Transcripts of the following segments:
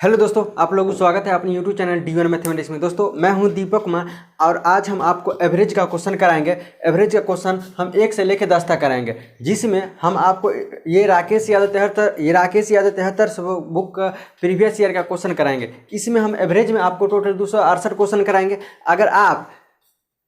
Hello दोस्तों, आप लोगों को स्वागत है अपने यूट्यूब चैनल D1 मैथमेटिक्स में। दोस्तों मैं हूं दीपक कुमार और आज हम आपको एवरेज का क्वेश्चन कराएंगे। एवरेज का क्वेश्चन हम 1 से लेकर 10 तक कराएंगे, जिसमें हम आपको ये राकेश यादव 73 बुक का प्रीवियस ईयर का क्वेश्चन कराएंगे। इसमें हम एवरेज में आपको टोटल 268 क्वेश्चन कराएंगे। अगर आप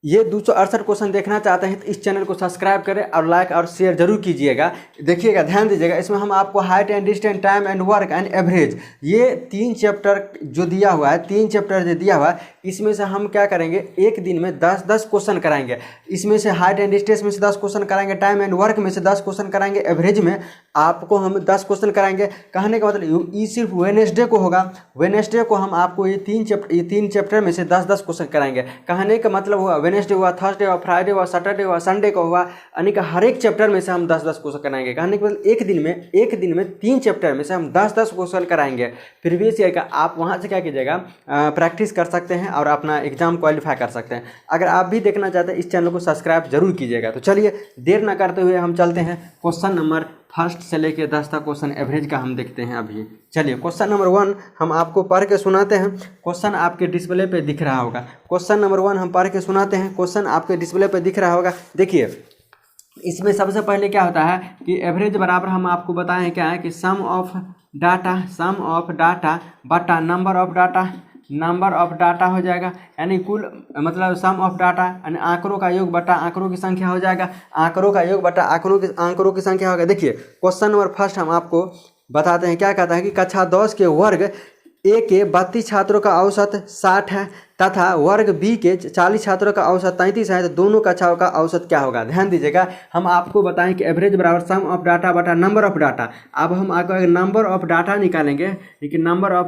ये 268 क्वेश्चन देखना चाहते हैं तो इस चैनल को सब्सक्राइब करें और लाइक और शेयर जरूर कीजिएगा। देखिएगा, ध्यान दीजिएगा, इसमें हम आपको height and distance, time and work and average, ये 3 चैप्टर जो दिया हुआ है, 3 चैप्टर जो दिया हुआ है, इसमें से हम क्या करेंगे, एक दिन में 10-10 क्वेश्चन कराएंगे। इसमें से हाइट एंड डिस्टेंस में से 10 क्वेश्चन कराएंगे, टाइम एंड वर्क में से 10 क्वेश्चन कराएंगे, एवरेज में आपको हम 10 क्वेश्चन कराएंगे। कहने का मतलब ये सिर्फ वेडनेसडे को होगा। वेडनेसडे को हम आपको ये 3 चैप्टर में से 10-10 क्वेश्चन कराएंगे। कहने का मतलब हुआ वेडनेसडे हुआ, थर्सडे हुआ, फ्राइडे हुआ, सैटरडे हुआ, संडे को हुआ, यानी कि हर एक चैप्टर में से हम 10-10 क्वेश्चन कराएंगे। कहने के मतलब एक दिन में 3 चैप्टर में से हम 10-10 क्वेश्चन कराएंगे। प्रीवियस ईयर का आप वहाँ से क्या कीजिएगा, प्रैक्टिस कर सकते हैं और अपना एग्जाम क्वालिफाई कर सकते हैं। अगर आप भी देखना चाहते हैं इस चैनल को सब्सक्राइब जरूर कीजिएगा। तो चलिए देर न करते हुए हम चलते हैं क्वेश्चन नंबर 1 से लेकर 10 तक क्वेश्चन एवरेज का हम देखते हैं अभी। चलिए क्वेश्चन नंबर 1 हम आपको पढ़ के सुनाते हैं। क्वेश्चन आपके डिस्प्ले पे दिख रहा होगा। क्वेश्चन नंबर 1 हम पढ़ के सुनाते हैं। क्वेश्चन आपके डिस्प्ले पे दिख रहा होगा। देखिए, इसमें सबसे पहले क्या होता है कि एवरेज बराबर हम आपको बताएं क्या है कि सम ऑफ डाटा बटा नंबर ऑफ डाटा हो जाएगा, यानी कुल मतलब सम ऑफ डाटा यानी आंकड़ों का योग बटा आंकड़ों की संख्या हो जाएगा। आंकड़ों का योग बटा आंकड़ों की संख्या होगा। देखिए क्वेश्चन नंबर 1 हम आपको बताते हैं क्या कहता है कि कक्षा 10 के वर्ग ए के 32 छात्रों का औसत 60 है तथा वर्ग बी के 40 छात्रों का औसत 33 है, तो दोनों कक्षाओं का औसत क्या होगा। ध्यान दीजिएगा, हम आपको बताएं कि एवरेज बराबर सम ऑफ डाटा बटा नंबर ऑफ डाटा। अब हम आपको नंबर ऑफ डाटा निकालेंगे, लेकिन नंबर ऑफ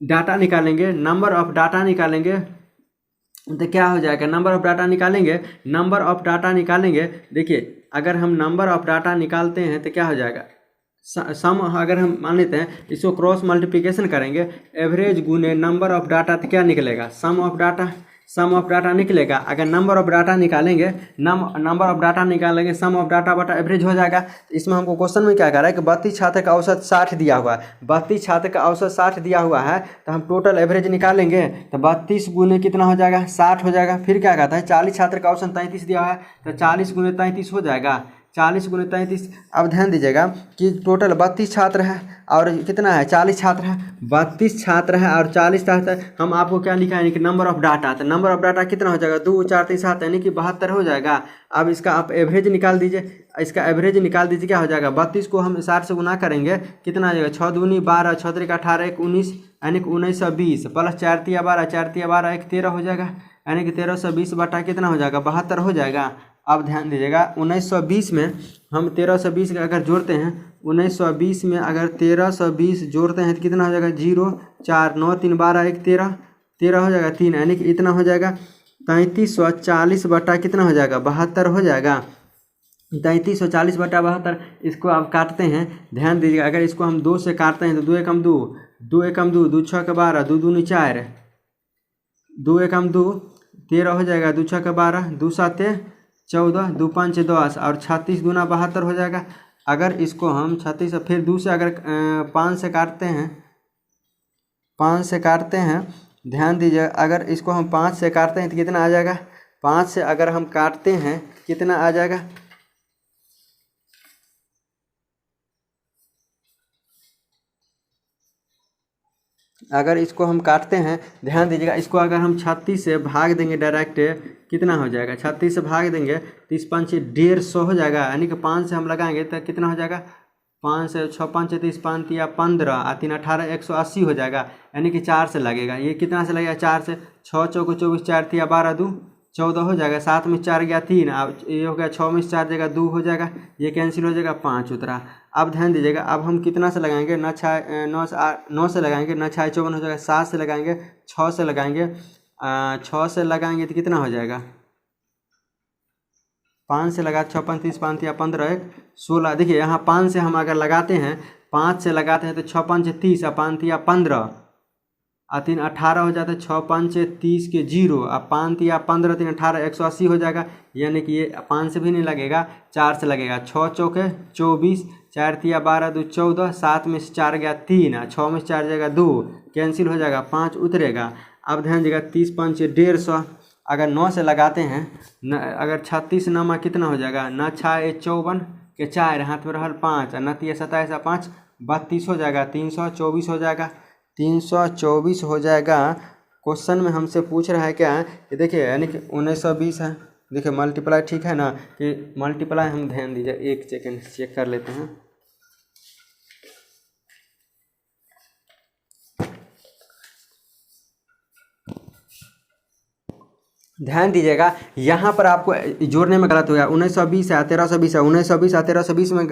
डाटा निकालेंगे तो क्या हो जाएगा, नंबर ऑफ डाटा निकालेंगे। देखिए अगर हम नंबर ऑफ डाटा निकालते हैं तो क्या हो जाएगा, सम अगर हम मान लेते हैं इसको क्रॉस मल्टीप्लिकेशन करेंगे, एवरेज गुने नंबर ऑफ डाटा तो क्या निकलेगा, सम ऑफ डाटा निकलेगा। अगर नंबर ऑफ डाटा निकालेंगे सम ऑफ डाटा बटा एवरेज हो जाएगा। इसमें हमको क्वेश्चन में क्या कह रहा है कि 32 छात्र का औसत 60 दिया हुआ है। 32 छात्र का औसत 60 दिया हुआ है तो हम टोटल एवरेज निकालेंगे तो 32 गुने कितना हो जाएगा, 60 हो जाएगा। फिर क्या कहता है 40 छात्र का औसत 33 दिया हुआ है तो 40 गुने 33 हो जाएगा, 40 गुने 33। अब ध्यान दीजिएगा कि टोटल 32 छात्र है और कितना है, 40 छात्र है। 32 छात्र है और 40 छात्र है। हम आपको क्या लिखा है कि नंबर ऑफ डाटा, तो नंबर ऑफ डाटा कितना हो जाएगा, 2 4 3 7 यानी कि 72 हो जाएगा। अब इसका आप एवरेज निकाल दीजिए, क्या हो जाएगा, 32 को हम 60 से गुना करेंगे, कितना आ जाएगा, 6 दूनी 12, 6 3 18, 1 19 यानी कि 1920 प्लस 4 3 12, 4 3 12, 1 13 हो जाएगा, यानी कि 1320 बटा कितना हो जाएगा, 72 हो जाएगा। अब ध्यान दीजिएगा 1920 में हम 1320 का अगर जोड़ते हैं, 1920 में अगर 1320 जोड़ते हैं तो कितना हो जाएगा, 0 4 9 3 12 1 13 हो जाएगा 3, यानी कि इतना हो जाएगा 3340 बटा कितना हो जाएगा, 72 हो जाएगा। 3340 बटा 72 इसको आप काटते हैं। ध्यान दीजिएगा, अगर इसको हम 2 से काटते हैं तो 2 एकम 2, 2 एकम 2, 2 6 12, 2 दूनी 4, 2 एकम 2 13 हो जाएगा, 2 6 12, 2 7 14, 2 5 10 और 36 दूना 72 हो जाएगा। अगर इसको हम 36 फिर 2 से अगर 5 से काटते हैं, ध्यान दीजिए, अगर इसको हम 5 से काटते हैं तो कितना आ जाएगा, 5 से अगर हम काटते हैं कितना आ जाएगा, अगर इसको हम काटते हैं, ध्यान दीजिएगा, इसको अगर हम 36 से भाग देंगे डायरेक्ट कितना हो जाएगा, 36 से भाग देंगे तो 30 5 150 हो जाएगा, यानी कि 5 से हम लगाएंगे तो कितना हो जाएगा, 5 से 6 5 30 5 या 15 3 18 180 हो जाएगा, यानी कि 4 से लगेगा। ये कितना से लगेगा, 4 से, 6 चौको 24, 4 या 12 2 14 हो जाएगा, 7 में 4 गया 3, अब ये हो गया 6 में 4 जगह 2 हो जाएगा, ये कैंसिल हो जाएगा, 5 उतरा। अब ध्यान दीजिएगा, अब हम कितना से लगाएंगे, 9 से लगाएंगे, 9 6 54 हो जाएगा, 7 से लगाएंगे, 6 से लगाएंगे, 6 से लगाएंगे तो कितना हो जाएगा, 5 से लगा 6 5 30 5 या 15 1 16। देखिए यहाँ 5 से हम अगर लगाते हैं, 5 से लगाते हैं तो 6 5 30 और 5 या 15 और 3 18 हो जाता है, 6 5 30 के 0 और 5 या 15 3 18 180 हो जाएगा, यानी कि ये 5 से भी नहीं लगेगा, 4 से लगेगा, 6 चौके 24 4 तिया 12 2 14, 7 में से 4 गया 3, 6 में से 4 जाएगा 2, कैंसिल हो जाएगा 5 उतरेगा। अब ध्यान दीजिएगा 30 5 150, अगर 9 से लगाते हैं अगर 36 9 कितना हो जाएगा, 9 6 54 के 4 हाथ में रहल 5, 9 3 27 5 32 हो जाएगा, 324 हो जाएगा, 324 हो जाएगा। क्वेश्चन में हमसे पूछ रहा है क्या है कि देखिए यानी कि 1920 है, देखिए मल्टीप्लाई ठीक है ना कि मल्टीप्लाई, हम ध्यान दीजिए एक सेकेंड चेक कर लेते हैं। ध्यान दीजिएगा यहाँ पर आपको जोड़ने में गलत हो गया, 1920 है 1320 है, 1920 है 1320 में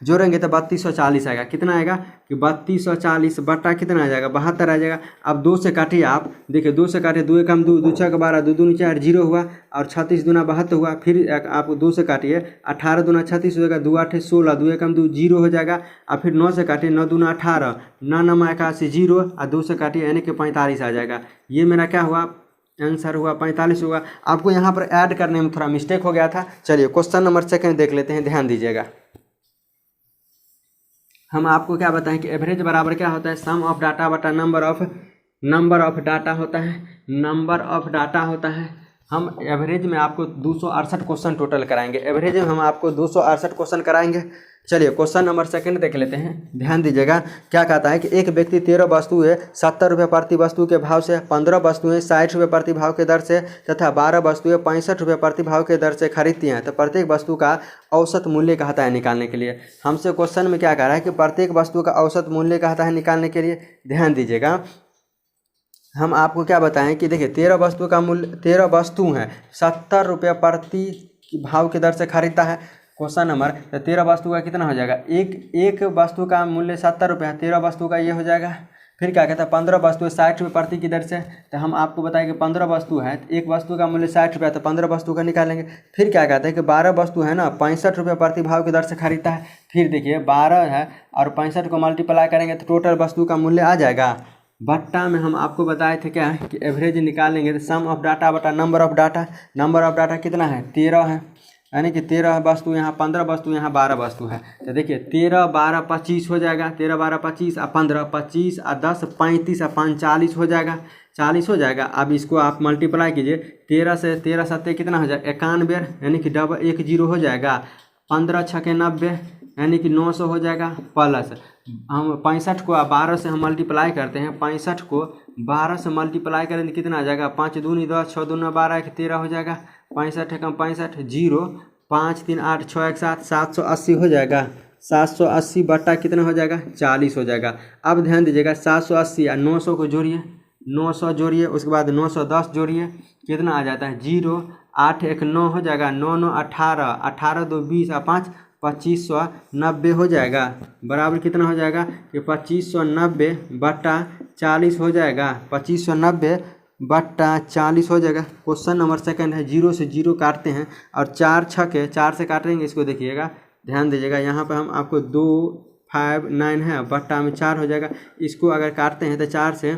जोड़ेंगे तो 3240 आएगा। कितना आएगा कि 3240 बटा कितना आ जाएगा 72 आ जाएगा। अब 2 से काटिए आप, देखिए 2 से काटिए, 2 एकम 2, 2 6 12, 2 दूनी 4 0 हुआ, और 36 दूना 72 हुआ। फिर आप 2 से काटिए, 18 दूना 36 हो जाएगा, 2 8 16, 2 एकम 2 0 हो जाएगा। और फिर 9 से काटिए, 9 दूना 18, 9 9 81 0, और 2 से काटिए यानी कि 45 आ जाएगा। ये मेरा क्या हुआ, आंसर हुआ 45 हुआ। आपको यहाँ पर ऐड करने में थोड़ा मिस्टेक हो गया था। चलिए क्वेश्चन नंबर 2 देख लेते हैं, ध्यान दीजिएगा। हम आपको क्या बताएं कि एवरेज बराबर क्या होता है, सम ऑफ डाटा बटा नंबर ऑफ डाटा होता है, नंबर ऑफ डाटा होता है। हम एवरेज में आपको 268 क्वेश्चन टोटल कराएंगे, एवरेज में हम आपको 268 क्वेश्चन कराएंगे। चलिए क्वेश्चन नंबर 2 देख लेते हैं, ध्यान दीजिएगा। क्या कहता है कि एक व्यक्ति 13 वस्तुएं 70 रुपये प्रति वस्तु के भाव से, 15 वस्तुएं 60 रुपये प्रति भाव के दर से तथा 12 वस्तुएं 65 रुपये प्रति भाव के दर से खरीदती हैं, तो प्रत्येक वस्तु का औसत मूल्य कहता है निकालने के लिए। हमसे क्वेश्चन में क्या कह रहा है कि प्रत्येक वस्तु का औसत मूल्य कहता है निकालने के लिए। ध्यान दीजिएगा, हम आपको क्या बताएं कि देखिए 13 वस्तु का मूल्य, 13 वस्तु हैं 70 रुपये प्रति भाव के दर से खरीदता है। क्वेश्चन नंबर, तो 13 वस्तु का कितना हो जाएगा, एक वस्तु का मूल्य 70 रुपये है, 13 वस्तु का ये हो जाएगा। फिर क्या कहता है 15 वस्तु 60 रुपये प्रति की दर से, तो हम आपको बताएं कि 15 वस्तु है, एक वस्तु का मूल्य 60 रुपये, तो 15 वस्तु का निकालेंगे। फिर क्या कहते हैं कि 12 वस्तु है ना 65 रुपये प्रति भाव की दर से खरीदता है। फिर देखिए 12 है और 65 को मल्टीप्लाई करेंगे तो टोटल वस्तु का मूल्य आ जाएगा। बट्टा में हम आपको बताए थे क्या है कि एवरेज निकालेंगे तो सम ऑफ डाटा बटा number of data, number of data कितना है 13 है, यानी कि 13 वस्तु यहाँ 15 वस्तु यहाँ 12 वस्तु है। तो देखिए 13 12 25 हो जाएगा, 13 12 25 और 15 25 और 10 35 और 5 40 हो जाएगा, 40 हो जाएगा। अब इसको आप मल्टीप्लाई कीजिए, 13 से 13 7 कितना हो जाएगा 91, यानी कि डबल 10 हो जाएगा। 15 6 90 यानी कि 900 हो जाएगा। प्लस हम 65 को 12 से हम मल्टीप्लाई करते हैं, 65 को 12 से मल्टीप्लाई करें तो कितना आ जाएगा 5 दूनी 10, 6 दूना 12, 1 13 हो जाएगा। 65 एकम 65 0, 5 3 8 6 1 7, 780 हो जाएगा। 780 बट्टा कितना हो जाएगा 40 हो जाएगा। अब ध्यान दीजिएगा 780 और 900 को जोड़िए, 900 जोड़िए, उसके बाद 910 जोड़िए, कितना आ जाता है 0, 8 1 9 हो जाएगा, 9 9 18, 18 2 20 और 5 2590 हो जाएगा। बराबर कितना हो जाएगा कि 2590 बट्टा 40 हो जाएगा, 2590 बट्टा 40 हो जाएगा। क्वेश्चन नंबर 2 है, 0 से 0 काटते हैं और 4 6 4 से काटेंगे। इसको देखिएगा, ध्यान दीजिएगा, यहाँ पर हम आपको 2 5 9 है, बट्टा में 4 हो जाएगा। इसको अगर काटते हैं तो 4 से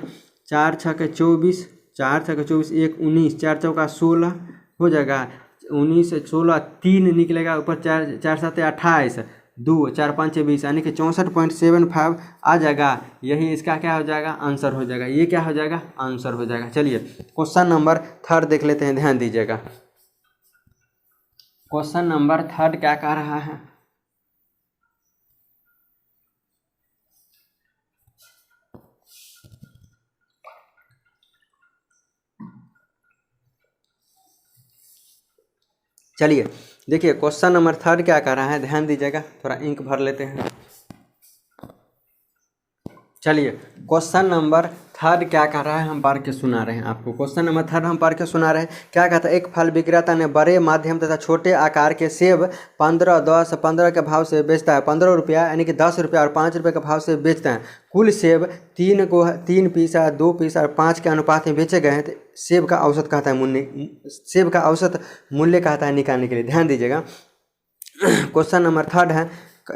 4 6 24, 4 6 24 1 19, 4 चौका 16 हो जाएगा, 19 16 3 निकलेगा, ऊपर 4 4 7 28, 2 4 5 20, यानी कि 64.75 आ जाएगा। यही इसका क्या हो जाएगा आंसर हो जाएगा, ये क्या हो जाएगा आंसर हो जाएगा। चलिए क्वेश्चन नंबर 3 देख लेते हैं, ध्यान दीजिएगा। क्वेश्चन नंबर 3 क्या कह रहा है, चलिए देखिए क्वेश्चन नंबर 3 क्या कह रहा है, ध्यान दीजिएगा, थोड़ा इंक भर लेते हैं। चलिए क्वेश्चन नंबर 3 क्या कह रहा है, हम पढ़ के सुना रहे हैं आपको। क्वेश्चन नंबर 3 हम पढ़ के सुना रहे हैं। क्या कहता है, एक फल विक्रेता ने बड़े माध्यम तथा छोटे आकार के सेब 15 10 15 के भाव से बेचता है, 15 रुपया यानी कि 10 रुपया और 5 रुपये के भाव से बेचते हैं। कुल सेब 3 पीस 2 पीस और 5 के अनुपात में बेचे गए हैं। तो सेब का औसत कहता है मूल्य, सेब का औसत मूल्य कहता है निकालने के लिए। ध्यान दीजिएगा, क्वेश्चन नंबर 3 है,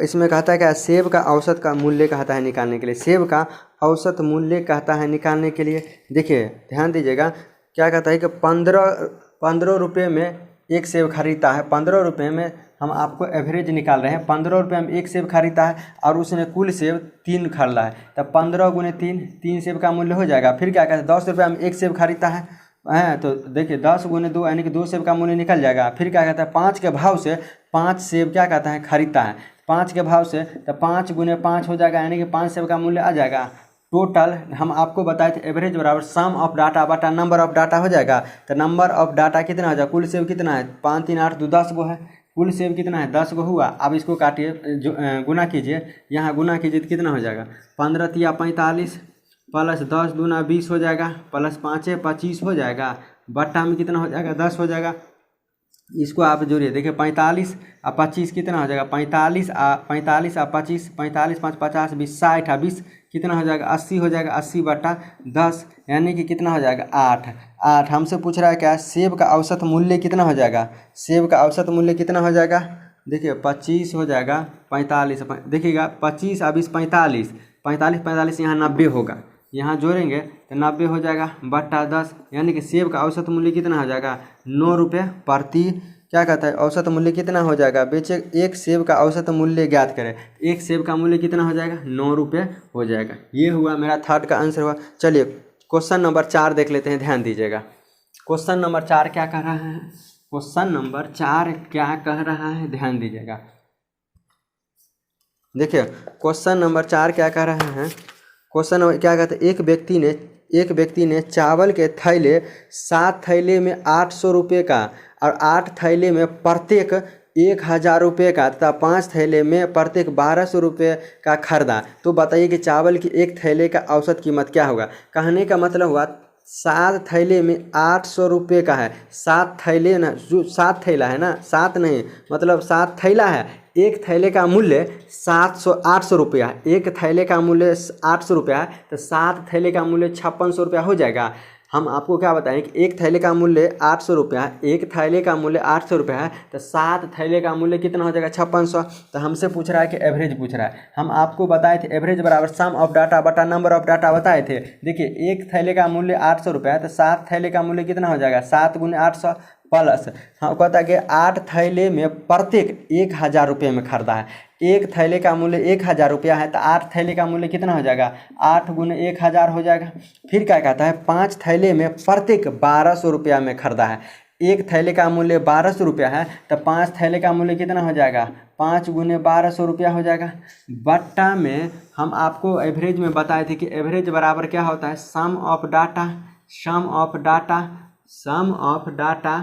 इसमें कहता है क्या, सेब का औसत का मूल्य कहता है निकालने के लिए, सेब का औसत मूल्य कहता है निकालने के लिए। देखिए ध्यान दीजिएगा, क्या कहता है कि 15 रुपये में एक सेब खरीदता है, 15 रुपये में हम आपको एवरेज निकाल रहे हैं। 15 रुपये में एक सेब खरीदता है और उसने कुल सेब 3 खरीदा है, तब 15 गुने 3 सेब का मूल्य हो जाएगा। फिर क्या कहते हैं, 10 रुपये में एक सेब खरीदता है, तो देखिए 10 गुने 2 यानी कि 2 सेब का मूल्य निकल जाएगा। फिर क्या कहता है, 5 के भाव से 5 सेब क्या कहता है खरीदता है, 5 के भाव से, तो 5 गुने 5 हो जाएगा, यानी कि 5 सेब का मूल्य आ जाएगा। टोटल हम आपको बताए थे एवरेज बराबर सम ऑफ डाटा बटा नंबर ऑफ डाटा हो जाएगा। तो नंबर ऑफ डाटा कितना हो जाएगा, कुल सेब कितना है, 5 3 8 2 10 गो है, कुल सेब कितना है 10 गो हुआ। अब इसको काटिए, जो गुना कीजिए, यहाँ गुना कीजिए तो कितना हो जाएगा, 15 तिया 45 प्लस 10 दूना 20 हो जाएगा, प्लस 5 25 हो जाएगा, बट्टा में कितना हो जाएगा 10 हो जाएगा। इसको आप जोड़िए, देखिए 45 और 25 कितना हो जाएगा, 45 और 25, 45 5 50 20 60 और 20 कितना हो जाएगा 80 हो जाएगा, 80 बटा 10 यानी कि कितना हो जाएगा 8। हमसे पूछ रहा है क्या, सेब का औसत मूल्य कितना हो जाएगा, सेब का औसत मूल्य कितना हो जाएगा, देखिए 25 हो जाएगा 45, देखिएगा 25 और 20 45, 45 यहाँ 90 होगा, यहाँ जोड़ेंगे तो 90 हो जाएगा बट्टा 10, यानी कि सेब का औसत मूल्य कितना हो जाएगा 9 रुपये प्रति, क्या कहता है औसत मूल्य कितना हो जाएगा, बेचे एक सेब का औसत मूल्य ज्ञात करें, एक सेब का मूल्य कितना हो जाएगा 9 रुपये हो जाएगा। ये हुआ मेरा थर्ड का आंसर हुआ। चलिए क्वेश्चन नंबर 4 देख लेते हैं, ध्यान दीजिएगा। क्वेश्चन नंबर 4 क्या कह रहा है, क्वेश्चन नंबर 4 क्या कह रहा है, ध्यान दीजिएगा। देखिए क्वेश्चन नंबर 4 क्या कह रहा है, क्वेश्चन क्या कहते हैं, एक व्यक्ति ने चावल के थैले 7 थैले में 800 रुपये का और 8 थैले में प्रत्येक 1000 रुपये का तथा 5 थैले में प्रत्येक 1200 रुपये का खरीदा। तो बताइए कि चावल की एक थैले का औसत कीमत क्या होगा। कहने का मतलब हुआ 7 थैले में 800 रुपये का है, 7 थैले ना, जो 7 थैला है ना, 7 नहीं मतलब 7 थैला है, एक थैले का मूल्य 800 रुपया है, एक थैले का मूल्य 800 रुपया है, तो 7 थैले का मूल्य 5600 रुपया हो जाएगा। हम आपको क्या बताएं कि एक थैले का मूल्य 800 रुपया है, एक थैले का मूल्य 800 रुपया है, तो 7 थैले का मूल्य कितना हो जाएगा 5600। तो हमसे पूछ रहा है कि एवरेज पूछ रहा है। हम आपको बताए थे एवरेज बराबर सम ऑफ डाटा बटा नंबर ऑफ डाटा बताए थे। देखिए एक थैले का मूल्य 800 रुपया है, तो 7 थैले का मूल्य कितना हो जाएगा 7 गुने 800 प्लस, हाँ कहता है कि 8 थैले में प्रत्येक 1000 रुपये में खरीदा है, एक थैले का मूल्य 1000 रुपया है, तो 8 थैले का मूल्य कितना हो जाएगा 8 गुने 1000 हो जाएगा। फिर क्या कहता है 5 थैले में प्रत्येक 1200 रुपया में खरीदा है, एक थैले का मूल्य 1200 रुपया है, तो 5 थैले का मूल्य कितना हो जाएगा 5 गुने 1200 रुपया हो जाएगा। बट्टा में हम आपको एवरेज में बताए थे कि एवरेज बराबर क्या होता है sum of data, sum of data, sum of data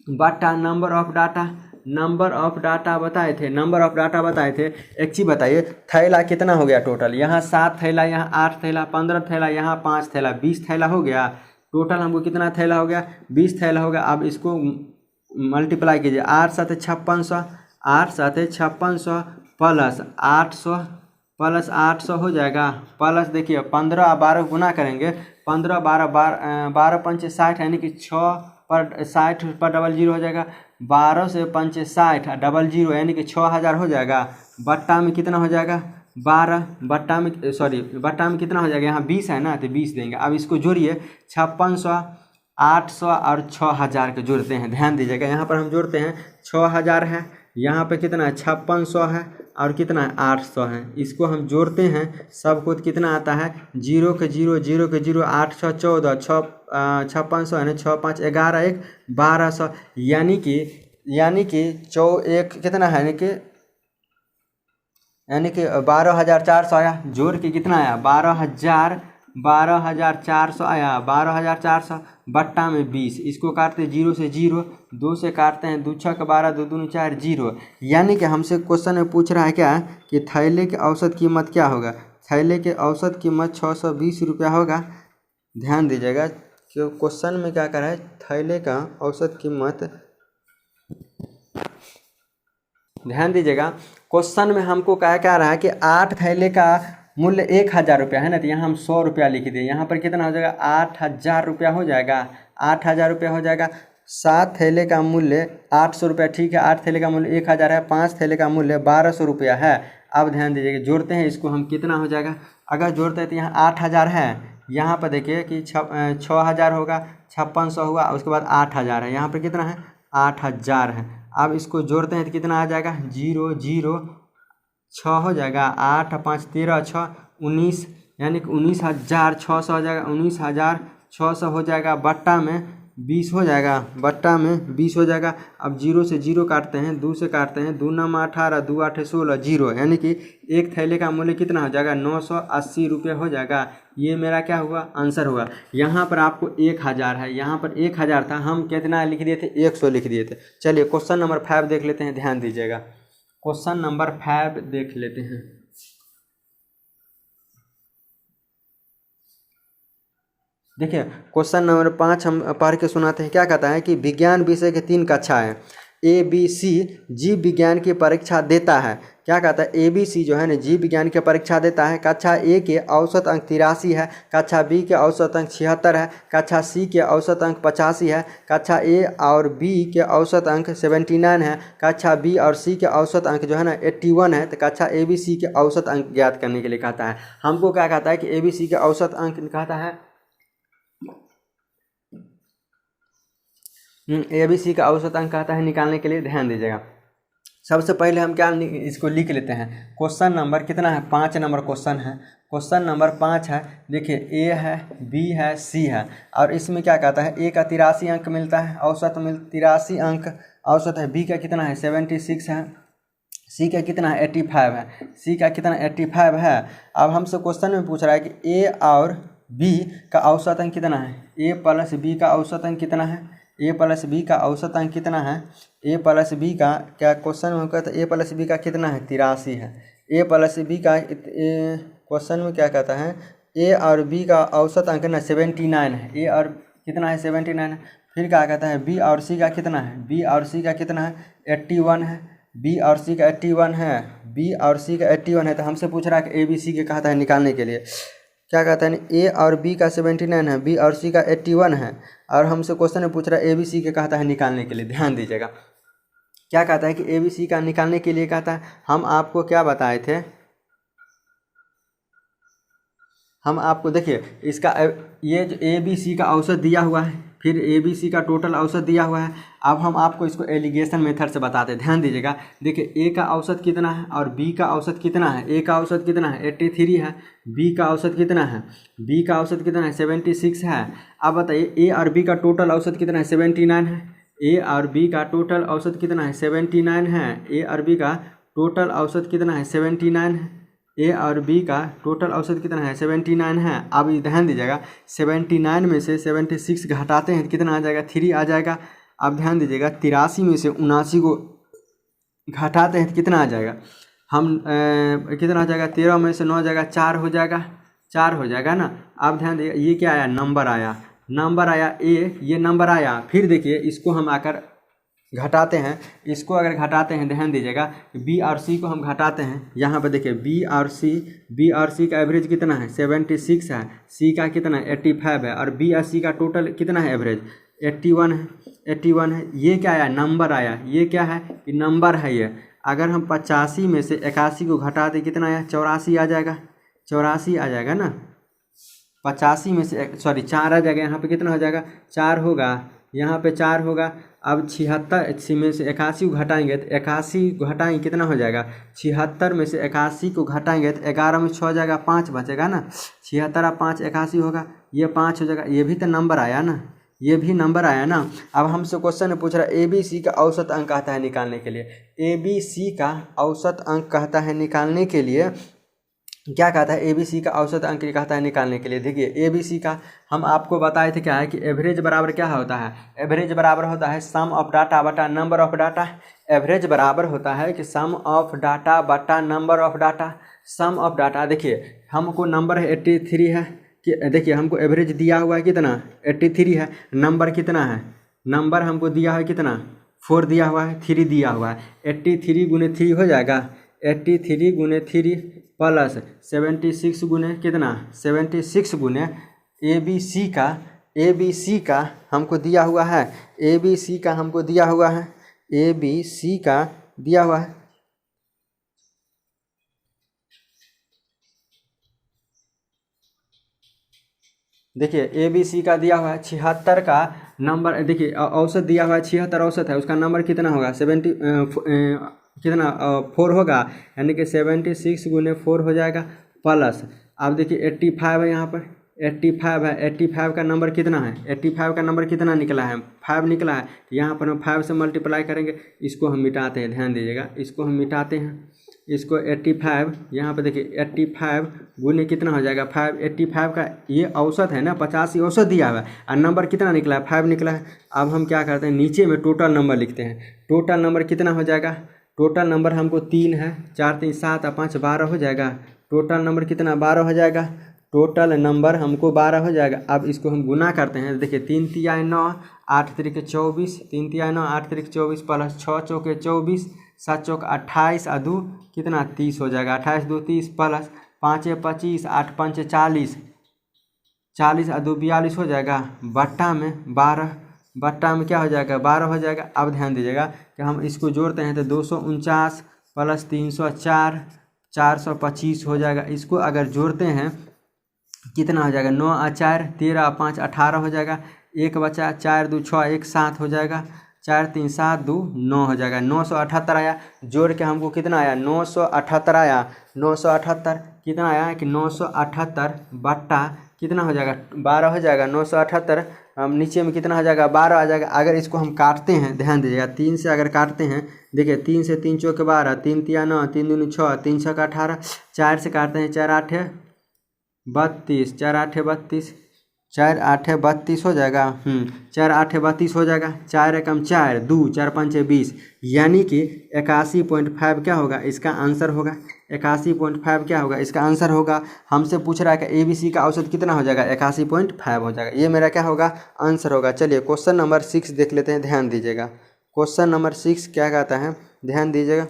बटा number of data, number of data बताए थे, नंबर ऑफ डाटा बताए थे। एक चीज़ बताइए थैला कितना हो गया टोटल, यहाँ 7 थैला, यहाँ 8 थैला, 15 थैला, यहाँ 5 थैला, 20 थैला हो गया। टोटल हमको कितना थैला हो गया 20 थैला हो गया। अब इसको मल्टीप्लाई कीजिए, 8 7 5600, 8 7 5600 प्लस 800 प्लस 800 हो जाएगा, प्लस देखिए 15 और 12 गुना करेंगे, 15 12 पंच 60 यानी कि 6 पर 60 पर डबल जीरो हो जाएगा, 12 से 5 60 डबल जीरो यानी कि 6000 हो जाएगा। बट्टा में कितना हो जाएगा 12, बट्टा में बट्टा में कितना हो जाएगा, यहाँ 20 है ना तो 20 देंगे। अब इसको जोड़िए 5600 800 और 6000 के जोड़ते हैं, ध्यान दीजिएगा यहाँ पर हम जोड़ते हैं 6000 है, यहाँ पे कितना है 5600 है और कितना है 800 है। इसको हम जोड़ते हैं सब कुछ कितना आता है 0 के 0 0 के 0 8 6 14 5600 है ना 6 5 11 1 1200 यानी कि 1 कितना है यानी कि 12400 आया। जोड़ के कितना आया 12400 आया, 12400 बट्टा में 20। इसको काटते 0 से 0, 2 से काटते हैं 2 6 12 2 2 4 0। यानी कि हमसे क्वेश्चन में पूछ रहा है क्या कि थैले की औसत कीमत क्या होगा। थैले के औसत कीमत 620 रुपया होगा। ध्यान दीजिएगा कि क्वेश्चन में क्या कर रहा है थैले का औसत कीमत, ध्यान दीजिएगा क्वेश्चन में हमको क्या कह रहा है कि 8 थैले का मूल्य 1000 रुपया है ना, तो यहाँ हम 100 रुपया लिख दिए, यहाँ पर कितना हो जाएगा 8000 रुपया हो जाएगा, 8000 रुपया हो जाएगा। 7 थैले का मूल्य 800 रुपया, ठीक है 8 थैले का मूल्य 1000 है, 5 थैले का मूल्य 1200 रुपया है। अब ध्यान दीजिएगा जोड़ते हैं इसको हम कितना हो जाएगा, अगर जोड़ते हैं तो यहाँ 8000 है, यहाँ पर देखिए कि 6000 होगा, 5600 हुआ, उसके बाद 8000 है, यहाँ पर कितना है 8000 है। अब इसको जोड़ते हैं तो कितना आ जाएगा, 0 0 6 हो जाएगा, 8 5 13 6 19, यानी कि 19,600 हो जाएगा, 19,600 हो जाएगा, बट्टा में 20 हो जाएगा, बट्टा में 20 हो जाएगा। अब 0 से 0 काटते हैं, 2 से काटते हैं, 2 9 18, 2 8 16, 0, यानी कि एक थैले का मूल्य कितना हो जाएगा, 980 रुपये हो जाएगा। ये मेरा क्या हुआ, आंसर हुआ। यहाँ पर आपको 1000 है, यहाँ पर 1000 था, हम कितना लिख दिए थे, 100 लिख दिए थे। चलिए क्वेश्चन नंबर 5 देख लेते हैं, ध्यान दीजिएगा। क्वेश्चन नंबर 5 देख लेते हैं। देखिए क्वेश्चन नंबर 5 हम पढ़ के सुनाते हैं। क्या कहता है कि विज्ञान विषय के 3 कक्षा है, ABC जीव विज्ञान की परीक्षा देता है। क्या कहता है, ABC जो है ना जीव विज्ञान की परीक्षा देता है। कक्षा A के औसत अंक 83 है, कक्षा B के औसत अंक 76 है, कक्षा C के औसत अंक 85 है, कक्षा A और B के औसत अंक 79 है, कक्षा B और C के औसत अंक जो है ना 81 है। तो कक्षा ABC के औसत अंक ज्ञात करने के लिए कहता है। हमको क्या कहता है कि ABC के औसत अंक कहता है, ABC का औसत अंक कहता है निकालने के लिए, ध्यान दीजिएगा। सबसे पहले हम क्या इसको लिख लेते हैं। क्वेश्चन नंबर कितना है, 5 नंबर क्वेश्चन है। क्वेश्चन नंबर 5 है, देखिए A है, B है, C है, और इसमें क्या कहता है, A का 83 अंक मिलता है, औसत 83 अंक औसत है। B का कितना है, 76 है। C का कितना है, 85 है। C का कितना 85 है। अब हमसे क्वेश्चन में पूछ रहा है कि A और B का औसत अंक कितना है, A प्लस B का औसत अंक कितना है, A प्लस B का औसत अंक कितना है, A प्लस B का क्या क्वेश्चन में कहता है, A प्लस B का कितना है, 83 है। A प्लस B का क्वेश्चन में क्या कहता है, A और B का औसत अंक ना 79 है, A और कितना है, 79 है। फिर क्या कहता है, B और C का कितना है, B और C का कितना है, 81 है। B और C का 81 है, B और C का 81 है। तो हमसे पूछ रहा है कि ABC के कहता है निकालने के लिए। क्या कहता है, A और B का 79 है, B और C का 81 है, और हमसे क्वेश्चन में पूछ रहा है ABC के कहता है निकालने के लिए। ध्यान दीजिएगा क्या कहता है कि ABC का निकालने के लिए कहता है, हम आपको क्या बताए थे, हम आपको देखिए इसका ये जो ABC का औसत दिया हुआ है, फिर ABC का टोटल औसत दिया हुआ है। अब हम आपको इसको एलिगेशन मेथड से बताते हैं। ध्यान दीजिएगा, देखिए A का औसत कितना है और B का औसत कितना है। A का औसत कितना है, 83 है। B का औसत कितना है, B का औसत कितना है, 76 है। अब बताइए A और B का टोटल औसत कितना है, 79 है। A और B का टोटल औसत कितना है, 79 है। A और B का टोटल औसत कितना है, 79 है। A और B का टोटल औसत कितना है, 79 है। अब ध्यान दीजिएगा 79 में से 76 घटाते हैं तो कितना आ जाएगा, 3 आ जाएगा। अब ध्यान दीजिएगा 83 में से 79 को घटाते हैं तो कितना आ जाएगा, हम कितना आ जाएगा, 13 में से 9 जाएगा, 4 हो जाएगा, 4 हो जाएगा ना। अब ध्यान दीजिएगा ये क्या आया, नंबर आया, नंबर आया A, ये नंबर आया। फिर देखिए इसको हम आकर घटाते हैं, इसको अगर घटाते हैं, ध्यान दीजिएगा B और C को हम घटाते हैं। यहाँ पर देखिए B और C का एवरेज कितना है, 76 है। C का कितना है, 85 है। और B और C का टोटल कितना है एवरेज, 81 है, 81 है। ये क्या आया, नंबर आया। ये क्या है, ये नंबर है। ये अगर हम 85 में से 81 को घटा दें कितना आया, 84 आ जाएगा, 84 आ जाएगा ना। 85 में से 4 आ जाएगा, यहाँ पे कितना हो जाएगा, 4 होगा, यहाँ पे 4 होगा। अब 76 में से 81 को घटाएंगे तो 81 घटाएंगे कितना हो जाएगा, 76 में से 81 को घटाएंगे तो 11 में 6 हो जाएगा, 5 बचेगा ना। 76 और 5 81 होगा, ये 5 हो जाएगा। ये भी तो नंबर आया ना, ये भी नंबर आया ना। अब हमसे क्वेश्चन में पूछ रहा है ABC का औसत अंक कहता है निकालने के लिए। ABC का औसत अंक कहता है निकालने के लिए, क्या कहता है, ABC का औसत अंक कहता है निकालने के लिए। देखिए ABC का हम आपको बताए थे क्या है कि एवरेज बराबर क्या होता है, एवरेज बराबर होता है सम ऑफ डाटा बटा नंबर ऑफ डाटा। एवरेज बराबर होता है कि सम ऑफ डाटा बटा number of data. Sum of data, देखिए हमको नंबर है 83 है, कि देखिए हमको एवरेज दिया हुआ है कितना, 83 है। नंबर कितना है, नंबर हमको दिया है कितना, 4 दिया हुआ है, 3 दिया हुआ है। 83 गुने 3 हो जाएगा, 83 गुने 3 प्लस 76 गुने कितना, 76 गुने ABC का हमको दिया हुआ है, ABC का हमको दिया हुआ है, ABC का दिया हुआ है देखिए ABC का दिया हुआ है 76 का नंबर, देखिए औसत दिया हुआ है 76 औसत है, उसका नंबर कितना होगा 70 कितना 4 होगा, यानी कि 76 गुने 4 हो जाएगा प्लस। अब देखिए 85 है, यहाँ पर 85 है, 85 का नंबर कितना है, 85 का नंबर कितना निकला है 5 निकला है, यहाँ पर हम 5 से मल्टीप्लाई करेंगे, इसको हम मिटाते हैं, ध्यान दीजिएगा, इसको हम मिटाते हैं, इसको 85 यहाँ पर देखिए 85 गुने कितना हो जाएगा 5, 85 का ये औसत है ना, 50 ही औसत दिया हुआ है और नंबर कितना निकला है 5 निकला है। अब हम क्या करते हैं, नीचे में टोटल नंबर लिखते हैं, टोटल नंबर कितना हो जाएगा, टोटल नंबर हमको 3 है, 4 3 7 और 5 12 हो जाएगा, टोटल नंबर कितना 12 हो जाएगा, टोटल नंबर हमको 12 हो जाएगा। अब इसको हम गुना करते हैं, देखिए 3 तिया 9, 8 तिरिके 24, 3 तिया 9, 8 तिरिके 24 प्लस 6 चौके 24, 7 चौक 28 और 2 कितना 30 हो जाएगा, 28 2 30 प्लस 5 25, 8 5 40, 40 और 2 42 हो जाएगा, बट्टा में 12, बट्टा में क्या हो जाएगा 12 हो जाएगा। अब ध्यान दीजिएगा कि हम इसको जोड़ते हैं तो 249 प्लस 304 425 हो जाएगा। इसको अगर जोड़ते हैं कितना हो जाएगा, 9 और 4 13 और 5 18 हो जाएगा, एक बचा 4 2 6 1 7 हो जाएगा, 4 3 7 2 9 हो जाएगा, 978 आया। जोड़ के हमको कितना आया 978 आया, 978 कितना आया कि 978 बट्टा कितना हो जाएगा 12 हो जाएगा, 978 हम नीचे में कितना हो जाएगा 12 आ जाएगा। अगर इसको हम काटते हैं, ध्यान दीजिएगा 3 से अगर काटते हैं, देखिए 3 से 3 चौके 12, 3 तिया 9, 3 दूनी 6, 3 छक्का 18, 4 से काटते हैं 4 8 32, 4 8 32, 4 8 32 हो जाएगा, 4 8 32 हो जाएगा, 4 एकम 4 2 4 5 20, यानी कि 81.5 क्या होगा इसका आंसर होगा, 81.5 क्या होगा इसका आंसर होगा। हमसे पूछ रहा है कि ABC का औसत कितना हो जाएगा, 81.5 हो जाएगा, ये मेरा क्या होगा आंसर होगा। चलिए क्वेश्चन नंबर 6 देख लेते हैं, ध्यान दीजिएगा, क्वेश्चन नंबर 6 क्या कहता है, ध्यान दीजिएगा।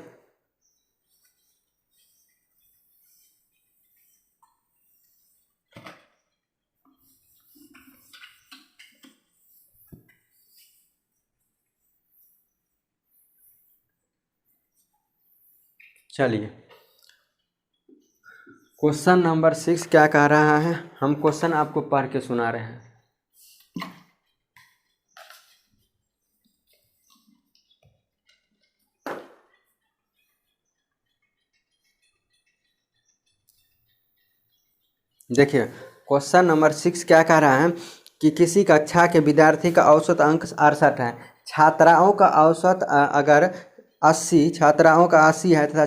चलिए क्वेश्चन नंबर 6 क्या कह रहा है, हम क्वेश्चन आपको पढ़ के सुना रहे हैं। देखिए क्वेश्चन नंबर 6 क्या कह रहा है कि किसी कक्षा के विद्यार्थी का औसत अंक 68 है, छात्राओं का औसत अगर 80, छात्राओं का 80 है तथा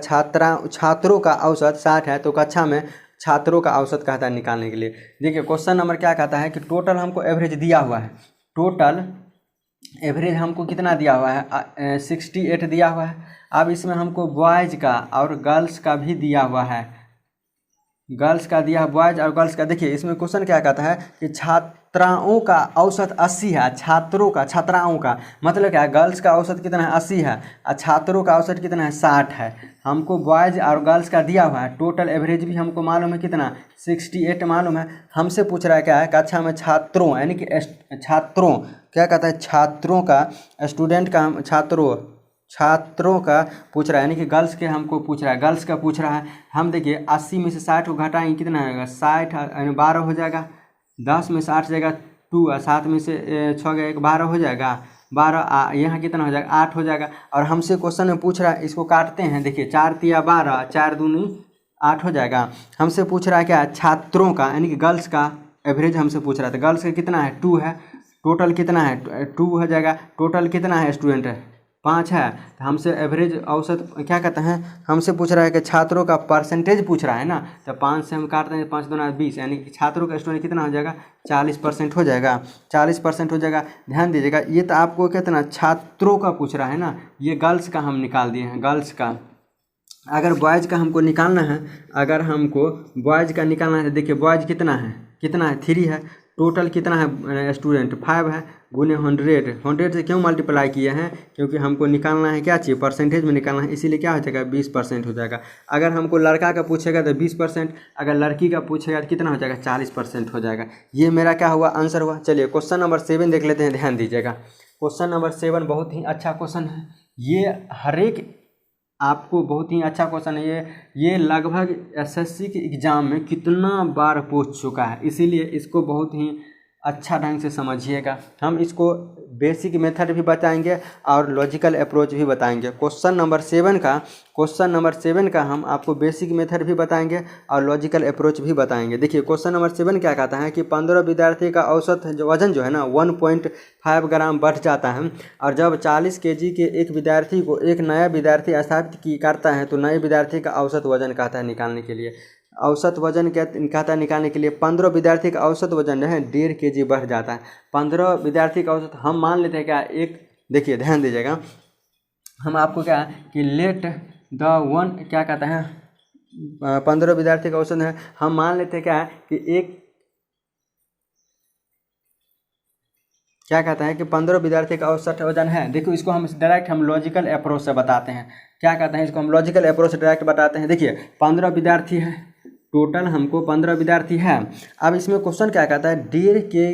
छात्रों का औसत 60 है, तो कक्षा में छात्रों का औसत कहता है निकालने के लिए। देखिए क्वेश्चन नंबर क्या कहता है कि टोटल हमको एवरेज दिया हुआ है, टोटल एवरेज हमको कितना दिया हुआ है 68 दिया हुआ है। अब इसमें हमको बॉयज़ का और गर्ल्स का भी दिया हुआ है, गर्ल्स का दिया है बॉयज और गर्ल्स का। देखिए इसमें क्वेश्चन क्या कहता है कि छात्राओं का औसत 80 है, छात्राओं का मतलब क्या है, गर्ल्स का औसत कितना है 80 है और छात्रों का औसत कितना है 60 है। हमको बॉयज और गर्ल्स का दिया हुआ है, टोटल एवरेज भी हमको मालूम है कितना 68 मालूम है। हमसे पूछ रहा है क्या है, कक्षा में छात्रों यानी कि छात्रों क्या कहता है, छात्रों का स्टूडेंट का छात्रों का पूछ रहा है, यानी कि गर्ल्स के हमको पूछ रहा है, गर्ल्स का पूछ रहा है। हम देखिए 80 में से 60 को घटाएंगे कितना आएगा 60 यानी 12 हो जाएगा, 10 में से 8 जाएगा 2 और 7 में से 6 गया 12 हो जाएगा, 12 यहाँ कितना हो जाएगा 8 हो जाएगा। और हमसे क्वेश्चन में पूछ रहा है, इसको काटते हैं, देखिए 4 तिया 12, 4 दूनी 8 हो जाएगा। हमसे पूछ रहा है क्या छात्रों का यानी कि गर्ल्स का एवरेज हमसे पूछ रहा था, गर्ल्स का कितना है 2 है, टोटल कितना है 2 हो जाएगा, टोटल कितना है स्टूडेंट है 5 है। तो हमसे एवरेज औसत क्या कहते हैं, हमसे पूछ रहा है कि छात्रों का परसेंटेज पूछ रहा है ना, तो 5 से हम काटते हैं 5 दूना 20, यानी कि छात्रों का स्टूडेंट कितना हो जाएगा 40% हो जाएगा, 40% हो जाएगा। ध्यान दीजिएगा ये तो आपको कितना छात्रों का पूछ रहा है ना, ये गर्ल्स का हम निकाल दिए हैं, गर्ल्स का। अगर बॉयज़ का हमको निकालना है, अगर हमको बॉयज़ का निकालना है तो देखिए बॉयज़ कितना है 3 है, टोटल कितना है स्टूडेंट 5 है, गुने 100 से क्यों मल्टीप्लाई किए हैं, क्योंकि हमको निकालना है क्या चाहिए परसेंटेज में निकालना है, इसीलिए क्या हो जाएगा 20% हो जाएगा। अगर हमको लड़का का पूछेगा तो 20%, अगर लड़की का पूछेगा तो कितना हो जाएगा 40% हो जाएगा। ये मेरा क्या हुआ आंसर हुआ। चलिए क्वेश्चन नंबर 7 देख लेते हैं, ध्यान दीजिएगा। क्वेश्चन नंबर 7 बहुत ही अच्छा क्वेश्चन है, ये हर एक आपको बहुत ही अच्छा क्वेश्चन है ये लगभग एसएससी के एग्ज़ाम में कितना बार पूछ चुका है, इसीलिए इसको बहुत ही अच्छा ढंग से समझिएगा। हम इसको बेसिक मेथड भी बताएंगे और लॉजिकल अप्रोच भी बताएंगे। क्वेश्चन नंबर 7 का हम आपको बेसिक मेथड भी बताएंगे और लॉजिकल अप्रोच भी बताएंगे। देखिए क्वेश्चन नंबर 7 क्या कहता है कि 15 विद्यार्थी का औसत वजन जो है ना 1.5 ग्राम बढ़ जाता है, और जब 40 kg के एक विद्यार्थी को एक नया विद्यार्थी स्थापित करता है तो नए विद्यार्थी का औसत वजन कहता है निकालने के लिए। औसत वजन क्या कहता है निकालने के लिए, 15 विद्यार्थी का औसत वजन है 1.5 kg बढ़ जाता है। 15 विद्यार्थी का औसत हम मान लेते हैं क्या, एक देखिए ध्यान दीजिएगा, हम आपको क्या कि लेट द वन क्या कहता है 15 विद्यार्थी का औसत है, हम मान लेते हैं क्या है कि एक क्या कहता है कि 15 विद्यार्थी का औसत वजन है। देखो इसको हम डायरेक्ट हम लॉजिकल अप्रोच से बताते हैं। क्या कहते हैं इसको हम लॉजिकल अप्रोच से डायरेक्ट बताते हैं। देखिए 15 विद्यार्थी है, टोटल हमको 15 विद्यार्थी है। अब इसमें क्वेश्चन क्या कहता है 1.5 के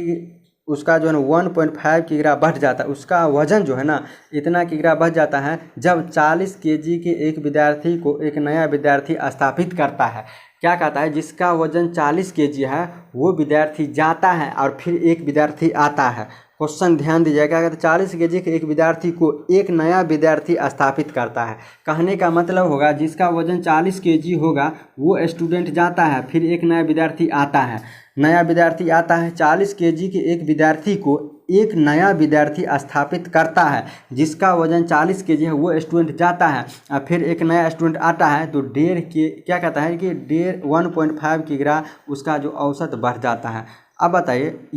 उसका जो है ना 1.5 किग्रा बढ़ जाता है, उसका वजन जो है ना इतना किग्रा बढ़ जाता है जब 40 kg के एक विद्यार्थी को एक नया विद्यार्थी स्थापित करता है। क्या कहता है जिसका वजन 40 kg है वो विद्यार्थी जाता है और फिर एक विद्यार्थी आता है। क्वेश्चन ध्यान दीजिएगा, क्या कहते हैं 40 kg के एक विद्यार्थी को एक नया विद्यार्थी स्थापित करता है। कहने का मतलब होगा जिसका वजन 40 kg होगा वो स्टूडेंट जाता है, फिर एक नया विद्यार्थी आता है। नया विद्यार्थी आता है, 40 kg के एक विद्यार्थी को एक नया विद्यार्थी स्थापित करता है, जिसका वजन 40 kg है वो स्टूडेंट जाता है और फिर एक नया स्टूडेंट आता है तो 1.5 के क्या कहता है कि 1.5 किग्रा उसका जो औसत बढ़ जाता है। अब बताइए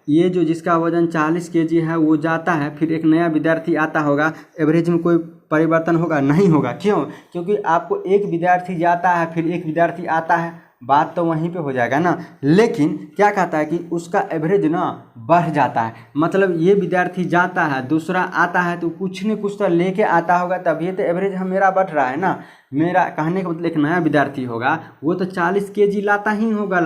ये जो जिसका वजन 40 kg है वो जाता है, फिर एक नया विद्यार्थी आता होगा, एवरेज में कोई परिवर्तन होगा? नहीं होगा। क्यों? क्योंकि आपको एक विद्यार्थी जाता है फिर एक विद्यार्थी आता है, बात तो वहीं पे हो जाएगा ना। लेकिन क्या कहता है कि उसका एवरेज ना बढ़ जाता है, मतलब ये विद्यार्थी जाता है दूसरा आता है तो कुछ न कुछ तो लेके आता होगा, तभी तो एवरेज हम मेरा बढ़ रहा है ना। मेरा कहने का मतलब एक नया विद्यार्थी होगा वो तो 40 kg लाता ही होगा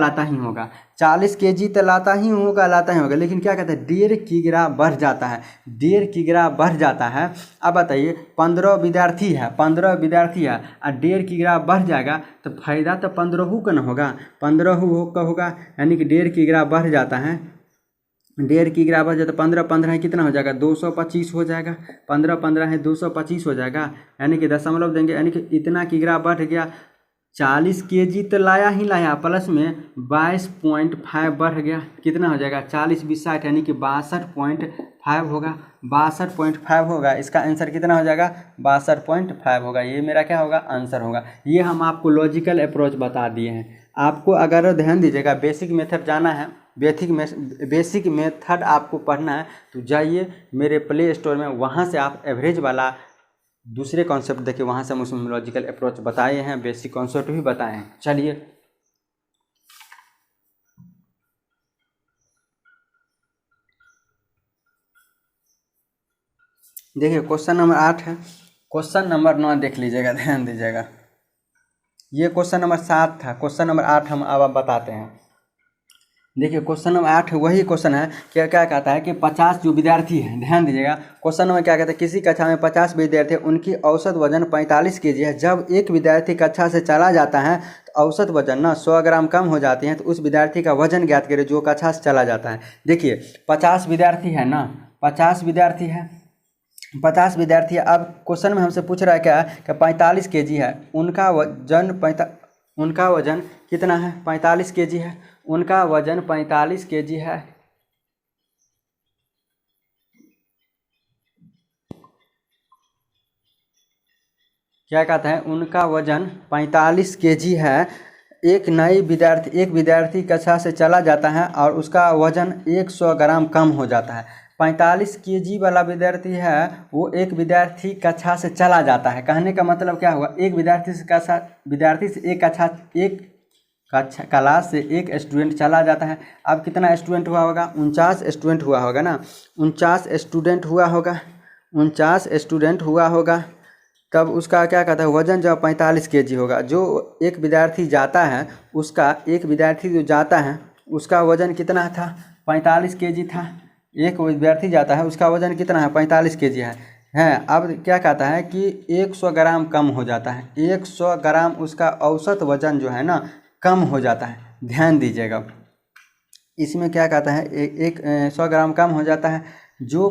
40 kg तो लाता ही होगा, लेकिन क्या कहते हैं 1.5 किग्रा बढ़ जाता है, 1.5 किग्रा बढ़ जाता है। अब बताइए 15 विद्यार्थी है और 1.5 किग्रा बढ़ जाएगा तो फायदा तो 15 का न होगा, 15 का होगा, यानी कि 1.5 किग्रा बढ़ जाता है। 1.5 किग्रा बढ़ जाता है, 15 है कितना हो जाएगा 225 हो जाएगा, 15 है 225 हो जाएगा, यानी कि दशमलव देंगे, यानी कि इतना किग्रा बढ़ गया। 40 kg तो लाया प्लस में 22.5 बढ़ गया, कितना हो जाएगा 40 20 60 यानी कि 62.5 होगा, 62.5 होगा। इसका आंसर कितना हो जाएगा 62.5 होगा। ये मेरा क्या होगा आंसर होगा। ये हम आपको लॉजिकल अप्रोच बता दिए हैं। आपको अगर ध्यान दीजिएगा बेसिक मेथड जाना है, बेसिक मेथड आपको पढ़ना है तो जाइए मेरे प्ले स्टोर में, वहाँ से आप एवरेज वाला दूसरे कॉन्सेप्ट देखिए, वहाँ से हम उसमें लॉजिकल अप्रोच बताए हैं, बेसिक कॉन्सेप्ट भी बताए हैं। चलिए देखिए क्वेश्चन नंबर 8 है, क्वेश्चन नंबर 9 देख लीजिएगा, ध्यान दीजिएगा। ये क्वेश्चन नंबर 7 था, क्वेश्चन नंबर 8 हम अब बताते हैं। देखिए क्वेश्चन नंबर 8 वही क्वेश्चन है, क्या कहता है कि 50 जो विद्यार्थी हैं, ध्यान दीजिएगा क्वेश्चन नंबर क्या कहता है, किसी कक्षा में 50 विद्यार्थी, उनकी औसत वजन 45 kg है। जब एक विद्यार्थी कक्षा से चला जाता है तो औसत वजन ना 100 ग्राम कम हो जाती है, तो उस विद्यार्थी का वजन ज्ञात करें जो कक्षा से चला जाता है। देखिए 50 विद्यार्थी है ना, 50 विद्यार्थी है, 50 विद्यार्थी है। अब क्वेश्चन में हमसे पूछ रहा है क्या कि 45 kg है, उनका वजन कितना है 45 kg है, उनका वजन 45 kg है। क्या कहता है उनका वजन 45 kg है। एक विद्यार्थी कक्षा से चला जाता है और उसका वजन 100 ग्राम कम हो जाता है। 45 kg वाला विद्यार्थी है वो एक विद्यार्थी कक्षा से चला जाता है। कहने का मतलब क्या हुआ, एक विद्यार्थी से एक क्लास से एक स्टूडेंट चला जाता है। अब कितना स्टूडेंट हुआ होगा 49 स्टूडेंट हुआ होगा ना, 49 स्टूडेंट हुआ होगा। तब उसका क्या कहता है वजन जब 45 kg होगा। जो एक विद्यार्थी जाता है उसका वजन कितना था 45 kg था। एक विद्यार्थी जाता है उसका वजन कितना है 45 kg है। है। अब क्या कहता है कि 100 ग्राम कम हो जाता है, 100 ग्राम उसका औसत वजन जो है ना कम हो जाता है। ध्यान दीजिएगा, इसमें क्या कहता है, एक 100 ग्राम कम हो जाता है। जो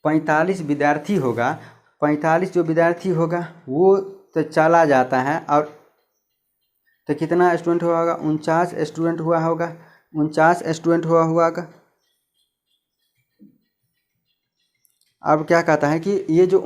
45 विद्यार्थी होगा, 45 जो विद्यार्थी होगा वो तो चला जाता है, और तो कितना स्टूडेंट हुआ होगा, 49 स्टूडेंट हुआ होगा, 49 स्टूडेंट हुआ होगा। अब क्या कहता है कि ये जो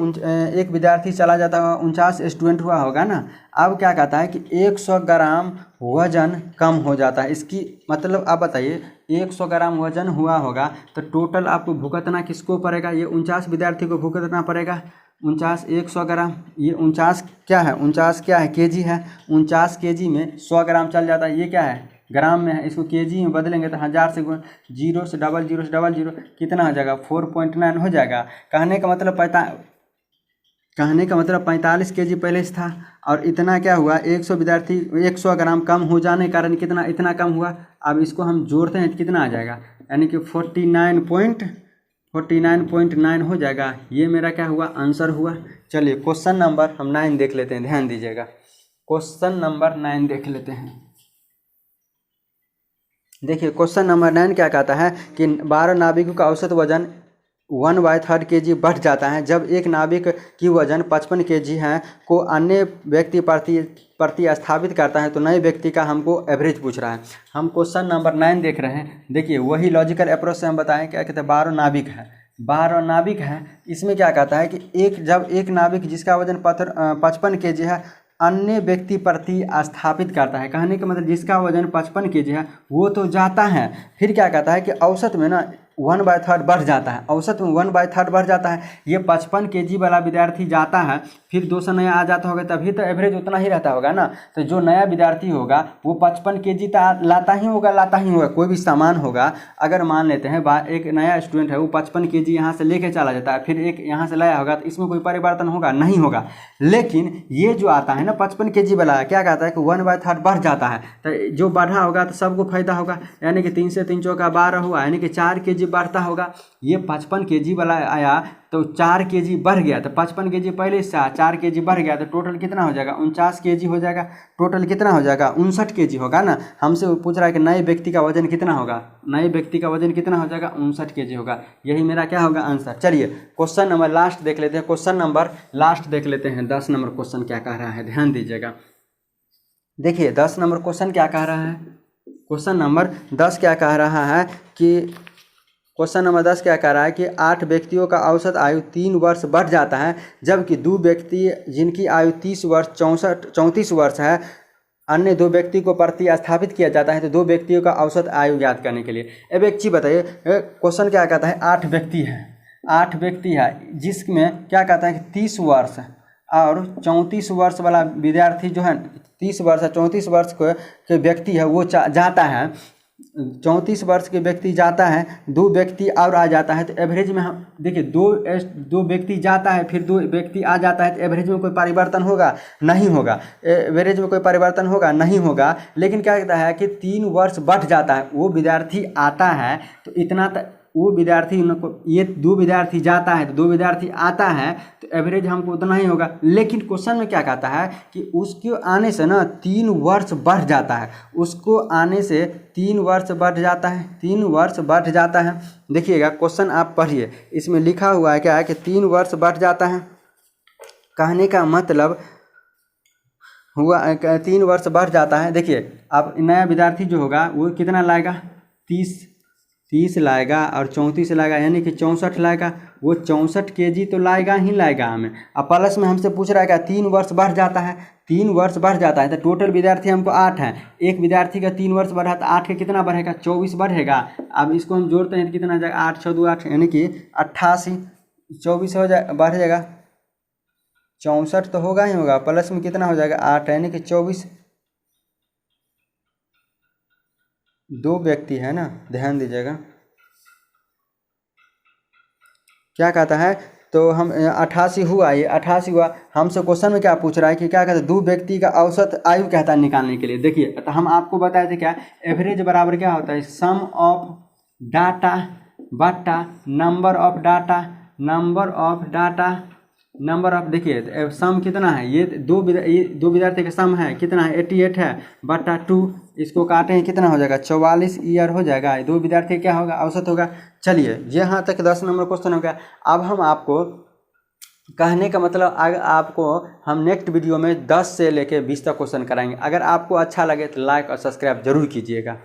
एक विद्यार्थी चला जाता है 49 स्टूडेंट हुआ होगा ना। अब क्या कहता है कि 100 ग्राम वजन कम हो जाता है। इसकी मतलब आप बताइए, 100 ग्राम वजन हुआ होगा तो टोटल आपको भुगतना किसको पड़ेगा, ये 49 विद्यार्थी को भुगतना पड़ेगा। 49 100 ग्राम, ये 49 क्या है, 49 क्या है, केजी है। 49 केजी में 100 ग्राम चल जाता है, ये क्या है, ग्राम में है। इसको केजी में बदलेंगे तो 1000 से जीरो से डबल जीरो कितना हो जाएगा, 4.9 हो जाएगा। कहने का मतलब 45 केजी पहले से था, और इतना क्या हुआ, 100 विद्यार्थी 100 ग्राम कम हो जाने के कारण कितना, इतना कम हुआ। अब इसको हम जोड़ते हैं तो कितना आ जाएगा, यानी कि 49.9 हो जाएगा। ये मेरा क्या हुआ, आंसर हुआ। चलिए क्वेश्चन नंबर हम 9 देख लेते हैं, ध्यान दीजिएगा। क्वेश्चन नंबर 9 देख लेते हैं। देखिए क्वेश्चन नंबर 9 क्या कहता है कि 12 नाविकों का औसत वजन 1/3 kg बढ़ जाता है जब एक नाविक की वजन 55 kg है को अन्य व्यक्ति प्रतिस्थापित करता है, तो नए व्यक्ति का हमको एवरेज पूछ रहा है। हम क्वेश्चन नंबर 9 देख रहे हैं। देखिए वही लॉजिकल अप्रोच से हम बताएं, क्या कहते हैं, 12 नाविक है, 12 नाविक है। इसमें क्या कहता है कि जब एक नाविक जिसका वजन 55 kg है अन्य व्यक्ति प्रति स्थापित करता है, कहने का मतलब जिसका वजन 55 kg है वो तो जाता है, फिर क्या कहता है कि औसत में ना 1/3 बढ़ जाता है, औसत में 1/3 बढ़ जाता है। ये 55 kg वाला विद्यार्थी जाता है, फिर 200 नया आ जाता होगा, तभी तो एवरेज उतना ही रहता होगा ना। तो जो नया विद्यार्थी होगा वो 55 kg लाता ही होगा। कोई भी सामान होगा, अगर मान लेते हैं एक नया स्टूडेंट है वो 55 kg यहाँ से लेके चला जाता है, फिर एक यहाँ से लाया होगा, तो इसमें कोई परिवर्तन होगा नहीं होगा। लेकिन ये जो आता है ना 55 kg वाला, क्या कहता है कि 1/3 बढ़ जाता है, तो जो बढ़ा होगा तो सबको फायदा होगा, यानी कि 3 से 3 चौका 12 हुआ, यानी कि 4 kg बढ़ता होगा। ये 55 kg वाला आया तो 4 kg बढ़ गया, तो 55 kg पहले से 4 kg बढ़ गया, तो टोटल कितना हो जाएगा, 49 kg हो जाएगा। टोटल कितना हो जाएगा, 59 kg होगा ना। हमसे वो पूछ रहा है कि नए व्यक्ति का वजन कितना होगा, नए व्यक्ति का वजन कितना हो जाएगा, 59 kg होगा। यही मेरा क्या होगा, आंसर। चलिए क्वेश्चन नंबर लास्ट देख लेते हैं, क्वेश्चन नंबर लास्ट देख लेते हैं। 10 नंबर क्वेश्चन क्या कह रहा है, ध्यान दीजिएगा। देखिए 10 नंबर क्वेश्चन क्या कह रहा है, क्वेश्चन नंबर 10 क्या कह रहा है कि क्वेश्चन नंबर 10 क्या कह रहा है कि 8 व्यक्तियों का औसत आयु 3 वर्ष बढ़ जाता है, जबकि 2 व्यक्ति जिनकी आयु 30 वर्ष 34 वर्ष है, अन्य 2 व्यक्ति को प्रतिस्थापित किया जाता है। तो 2 व्यक्तियों का औसत आयु ज्ञात करने के लिए। अब एक चीज़ बताइए, क्वेश्चन क्या कहता है, 8 व्यक्ति है, 8 व्यक्ति है जिसमें क्या कहता है कि 30 वर्ष और 34 वर्ष वाला विद्यार्थी जो है, 30 वर्ष 34 वर्ष के व्यक्ति है वो जाता है, 34 वर्ष के व्यक्ति जाता है, 2 व्यक्ति और आ जाता है, तो एवरेज में हम देखिए 2 व्यक्ति जाता है, फिर 2 व्यक्ति आ जाता है, तो एवरेज में कोई परिवर्तन होगा नहीं होगा, एवरेज में कोई परिवर्तन होगा नहीं होगा। लेकिन क्या कहता है कि 3 वर्ष बढ़ जाता है, वो विद्यार्थी आता है तो इतना वो विद्यार्थी ये 2 विद्यार्थी जाता है तो 2 विद्यार्थी आता है, तो एवरेज हमको उतना ही होगा। लेकिन क्वेश्चन में क्या कहता है कि उसके आने से ना 3 वर्ष बढ़ जाता है, उसको आने से 3 वर्ष बढ़ जाता है, 3 वर्ष बढ़ जाता है। देखिएगा क्वेश्चन आप पढ़िए, इसमें लिखा हुआ है क्या है कि 3 वर्ष बढ़ जाता है, कहने का मतलब हुआ 3 वर्ष बढ़ जाता है। देखिए अब नया विद्यार्थी जो होगा वो कितना लाएगा, 30 लाएगा और 34 लाएगा, यानी कि 64 लाएगा। वो 64 kg तो लाएगा ही लाएगा हमें। अब प्लस में हमसे पूछ रहा है कि 3 वर्ष बढ़ जाता है, 3 वर्ष बढ़ जाता है, तो टोटल विद्यार्थी हमको 8 है। एक विद्यार्थी का 3 वर्ष बढ़ा तो 8 का कितना बढ़ेगा, 24 बढ़ेगा। अब इसको हम जोड़ते हैं तो कितना आ जाएगा, 8 6 2 8, यानी कि 88, 24 हो जाए बढ़ जाएगा, 64 तो होगा ही होगा, प्लस में कितना हो जाएगा 8, यानी कि 24। 2 व्यक्ति है ना, ध्यान दीजिएगा क्या कहता है। तो हम 88 हुआ, ये 88 हुआ। हमसे क्वेश्चन में क्या पूछ रहा है कि क्या कहता है 2 व्यक्ति का औसत आयु कहता है निकालने के लिए। देखिए तो हम आपको बताए थे क्या, एवरेज बराबर क्या होता है, सम ऑफ डाटा बट्टा number of data number of देखिए सम कितना है, ये दो विद्यार्थी का सम है कितना है 88 है बटा 2, इसको काटे हैं कितना हो जाएगा 44 ईयर हो जाएगा। दो विद्यार्थी क्या होगा औसत होगा। चलिए यहाँ तक 10 नंबर क्वेश्चन हो गया। अब हम आपको कहने का मतलब आपको हम नेक्स्ट वीडियो में 10 से लेके 20 तक क्वेश्चन कराएंगे। अगर आपको अच्छा लगे तो लाइक और सब्सक्राइब जरूर कीजिएगा।